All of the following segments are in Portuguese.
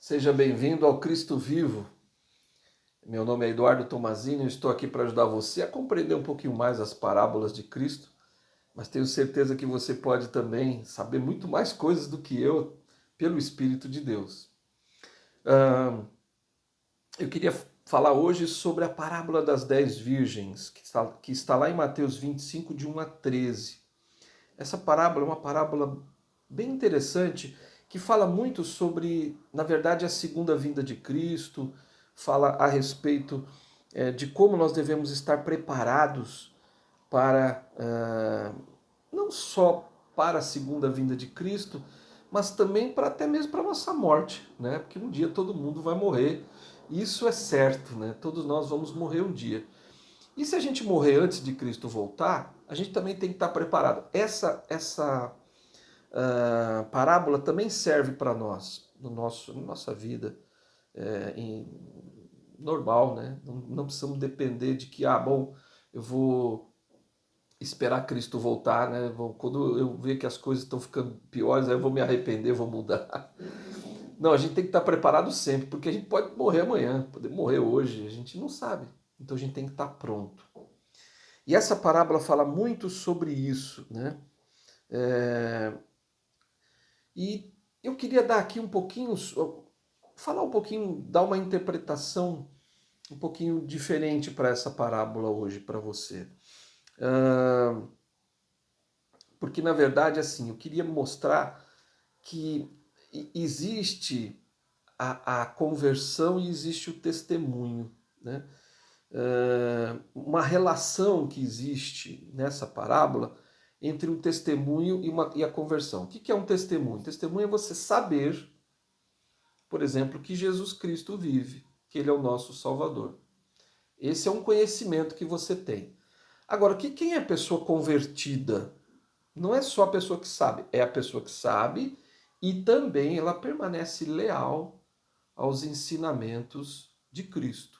Seja bem-vindo ao Cristo Vivo. Meu nome é Eduardo Tomazini, eu estou aqui para ajudar você a compreender um pouquinho mais as parábolas de Cristo, mas tenho certeza que você pode também saber muito mais coisas do que eu pelo Espírito de Deus. Eu queria falar hoje sobre a parábola das 10 virgens, que está lá em Mateus 25, de 1 a 13. Essa parábola é uma parábola bem interessante, que fala muito sobre, na verdade, a segunda vinda de Cristo, fala a respeito de como nós devemos estar preparados para, não só para a segunda vinda de Cristo, mas também para até mesmo para a nossa morte, né? Porque um dia todo mundo vai morrer, isso é certo, né? Todos nós vamos morrer um dia. E se a gente morrer antes de Cristo voltar, a gente também tem que estar preparado. Essa parábola também serve para nós, na nossa vida normal, né? Não precisamos depender de que, bom, eu vou esperar Cristo voltar, né? Quando eu ver que as coisas estão ficando piores, aí eu vou me arrepender, vou mudar. Não, a gente tem que estar preparado sempre, porque a gente pode morrer amanhã, pode morrer hoje, a gente não sabe. Então a gente tem que estar pronto. E essa parábola fala muito sobre isso, né? E eu queria dar aqui um pouquinho, falar um pouquinho, dar uma interpretação um pouquinho diferente para essa parábola hoje para você. Porque na verdade, assim, eu queria mostrar que existe a conversão e existe o testemunho, né? Uma relação que existe nessa parábola entre o testemunho e a conversão. O que é um testemunho? Testemunho é você saber, por exemplo, que Jesus Cristo vive, que Ele é o nosso Salvador. Esse é um conhecimento que você tem. Agora, quem é a pessoa convertida? Não é só a pessoa que sabe, é a pessoa que sabe e também ela permanece leal aos ensinamentos de Cristo.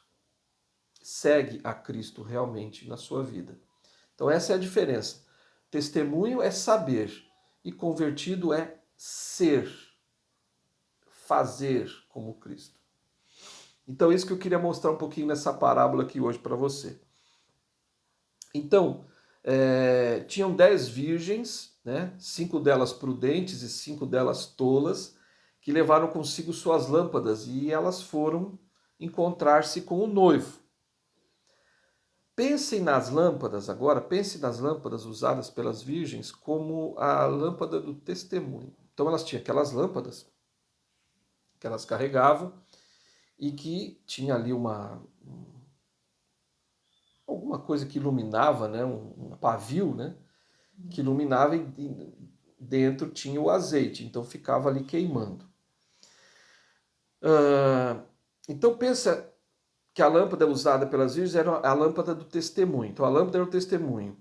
Segue a Cristo realmente na sua vida. Então essa é a diferença. Testemunho é saber e convertido é ser, fazer como Cristo. Então isso que eu queria mostrar um pouquinho nessa parábola aqui hoje para você. Então, tinham 10 virgens, né? 5 delas prudentes e 5 delas tolas, que levaram consigo suas lâmpadas e elas foram encontrar-se com o noivo. Pensem nas lâmpadas agora, pensem nas lâmpadas usadas pelas virgens como a lâmpada do testemunho. Então elas tinham aquelas lâmpadas que elas carregavam e que tinha ali alguma coisa que iluminava, né, um pavio, né, que iluminava e dentro tinha o azeite, então ficava ali queimando. Então pensa que a lâmpada usada pelas virgens era a lâmpada do testemunho. Então a lâmpada era o testemunho.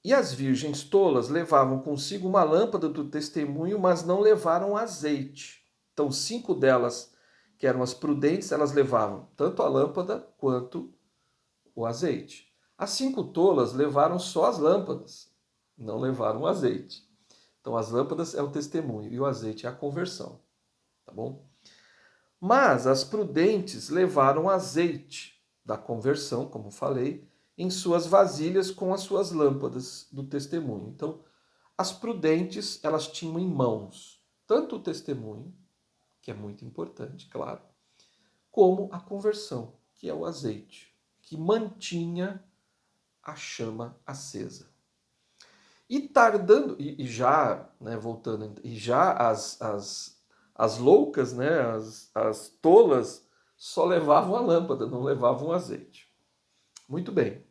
E as virgens tolas levavam consigo uma lâmpada do testemunho, mas não levaram azeite. Então 5 delas, que eram as prudentes, elas levavam tanto a lâmpada quanto o azeite. As 5 tolas levaram só as lâmpadas, não levaram o azeite. Então as lâmpadas é o testemunho e o azeite é a conversão, tá bom? Mas as prudentes levaram azeite da conversão, como falei, em suas vasilhas com as suas lâmpadas do testemunho. Então, as prudentes, elas tinham em mãos tanto o testemunho, que é muito importante, claro, como a conversão, que é o azeite, que mantinha a chama acesa. E tardando, e já, né, voltando, e já as loucas, né, as tolas, só levavam a lâmpada, não levavam o azeite. Muito bem.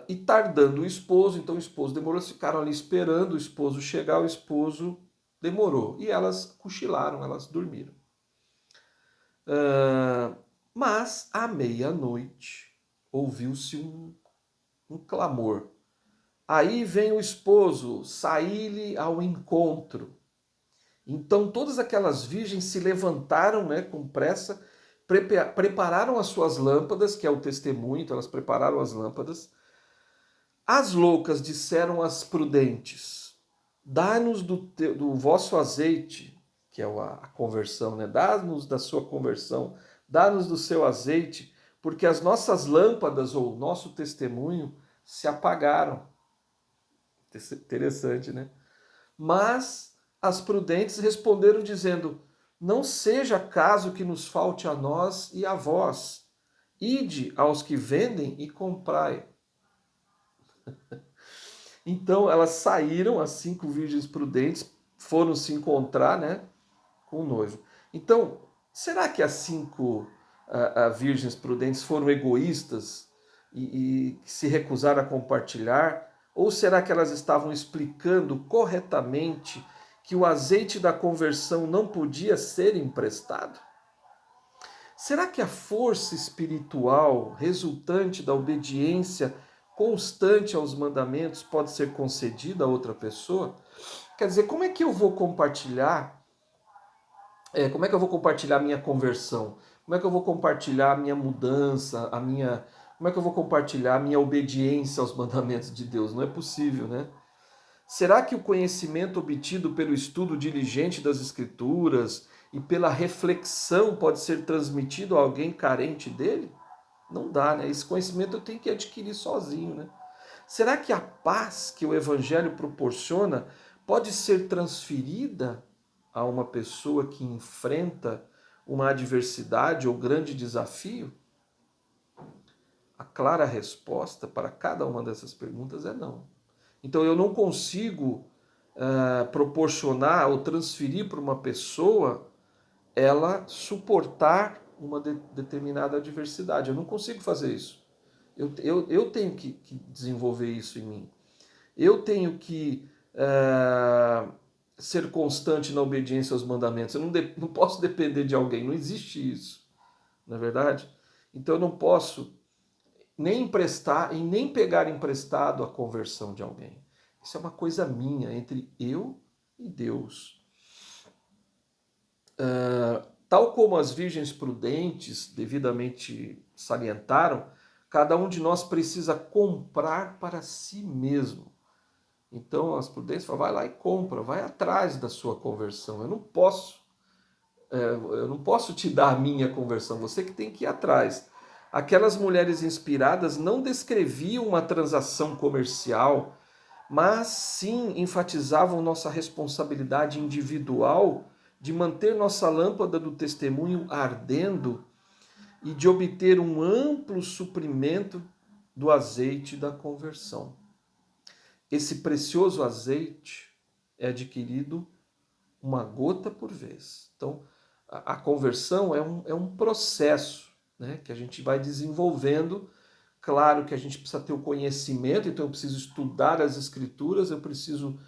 E tardando o esposo, então o esposo demorou, eles ficaram ali esperando o esposo chegar, o esposo demorou. E elas cochilaram, elas dormiram. Mas à meia-noite ouviu-se um clamor. Aí vem o esposo, saí-lhe ao encontro. Então todas aquelas virgens se levantaram, né, com pressa, prepararam as suas lâmpadas, que é o testemunho, então elas prepararam as lâmpadas. As loucas disseram às prudentes: dá-nos do vosso azeite, que é a conversão, né? Dá-nos da sua conversão, dá-nos do seu azeite, porque as nossas lâmpadas ou o nosso testemunho se apagaram. Interessante, né? Mas as prudentes responderam dizendo: não seja caso que nos falte a nós e a vós. Ide aos que vendem e comprai. Então elas saíram, as 5 virgens prudentes, foram se encontrar, né, com o noivo. Então, será que as 5 virgens prudentes foram egoístas e se recusaram a compartilhar? Ou será que elas estavam explicando corretamente que o azeite da conversão não podia ser emprestado? Será que a força espiritual resultante da obediência constante aos mandamentos pode ser concedida a outra pessoa? Quer dizer, como é que eu vou compartilhar? Como é que eu vou compartilhar a minha conversão? Como é que eu vou compartilhar a minha mudança, como é que eu vou compartilhar a minha obediência aos mandamentos de Deus? Não é possível, né? Será que o conhecimento obtido pelo estudo diligente das Escrituras e pela reflexão pode ser transmitido a alguém carente dele? Não dá, né? Esse conhecimento eu tenho que adquirir sozinho, né? Será que a paz que o Evangelho proporciona pode ser transferida a uma pessoa que enfrenta uma adversidade ou grande desafio? A clara resposta para cada uma dessas perguntas é não. Então eu não consigo proporcionar ou transferir para uma pessoa ela suportar uma determinada adversidade. Eu não consigo fazer isso. Eu tenho que desenvolver isso em mim. Eu tenho que ser constante na obediência aos mandamentos. Eu não posso depender de alguém. Não existe isso. Não é verdade? Então eu não posso nem emprestar e nem pegar emprestado a conversão de alguém. Isso é uma coisa minha, entre eu e Deus. Tal como as virgens prudentes devidamente salientaram, cada um de nós precisa comprar para si mesmo. Então as prudentes falam, vai lá e compra, vai atrás da sua conversão. Eu não posso te dar a minha conversão, você que tem que ir atrás. Aquelas mulheres inspiradas não descreviam uma transação comercial, mas sim enfatizavam nossa responsabilidade individual de manter nossa lâmpada do testemunho ardendo e de obter um amplo suprimento do azeite da conversão. Esse precioso azeite é adquirido uma gota por vez. Então, a conversão é um processo, né, que a gente vai desenvolvendo. Claro que a gente precisa ter o conhecimento, então eu preciso estudar as Escrituras, eu preciso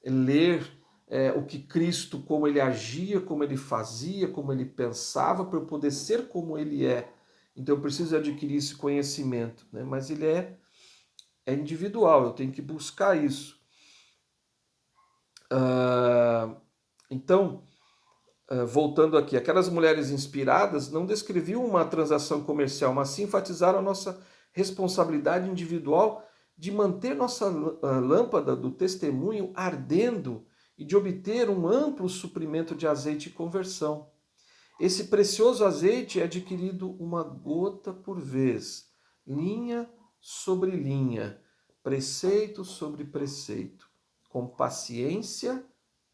ler o que Cristo, como ele agia, como ele fazia, como ele pensava, para eu poder ser como ele é. Então eu preciso adquirir esse conhecimento, né? Mas ele é individual, eu tenho que buscar isso. Então, voltando aqui, aquelas mulheres inspiradas não descreviam uma transação comercial, mas sim enfatizaram a nossa responsabilidade individual de manter nossa lâmpada do testemunho ardendo e de obter um amplo suprimento de azeite e conversão. Esse precioso azeite é adquirido uma gota por vez, linha sobre linha, preceito sobre preceito, com paciência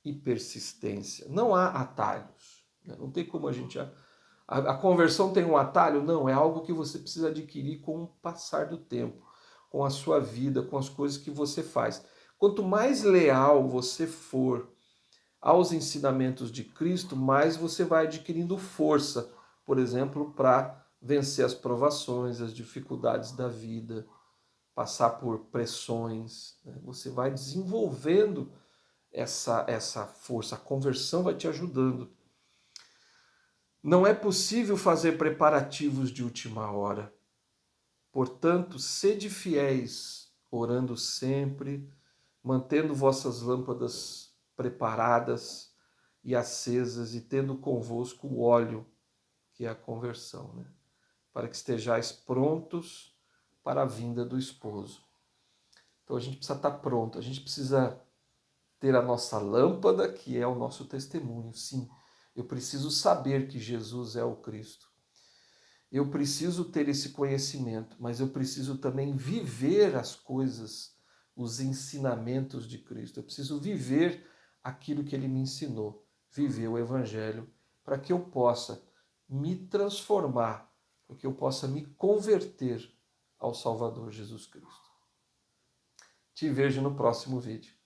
e persistência. Não há atalhos. Não tem como a gente... A conversão tem um atalho? Não, é algo que você precisa adquirir com o passar do tempo, com a sua vida, com as coisas que você faz. Quanto mais leal você for aos ensinamentos de Cristo, mais você vai adquirindo força, por exemplo, para vencer as provações, as dificuldades da vida, passar por pressões. Né? Você vai desenvolvendo essa força, a conversão vai te ajudando. Não é possível fazer preparativos de última hora. Portanto, sede fiéis, orando sempre, mantendo vossas lâmpadas preparadas e acesas, e tendo convosco o óleo, que é a conversão, né? Para que estejais prontos para a vinda do esposo. Então a gente precisa estar pronto, a gente precisa ter a nossa lâmpada, que é o nosso testemunho. Sim, eu preciso saber que Jesus é o Cristo. Eu preciso ter esse conhecimento, mas eu preciso também viver as coisas, os ensinamentos de Cristo. Eu preciso viver aquilo que ele me ensinou, viver o Evangelho, para que eu possa me transformar, para que eu possa me converter ao Salvador Jesus Cristo. Te vejo no próximo vídeo.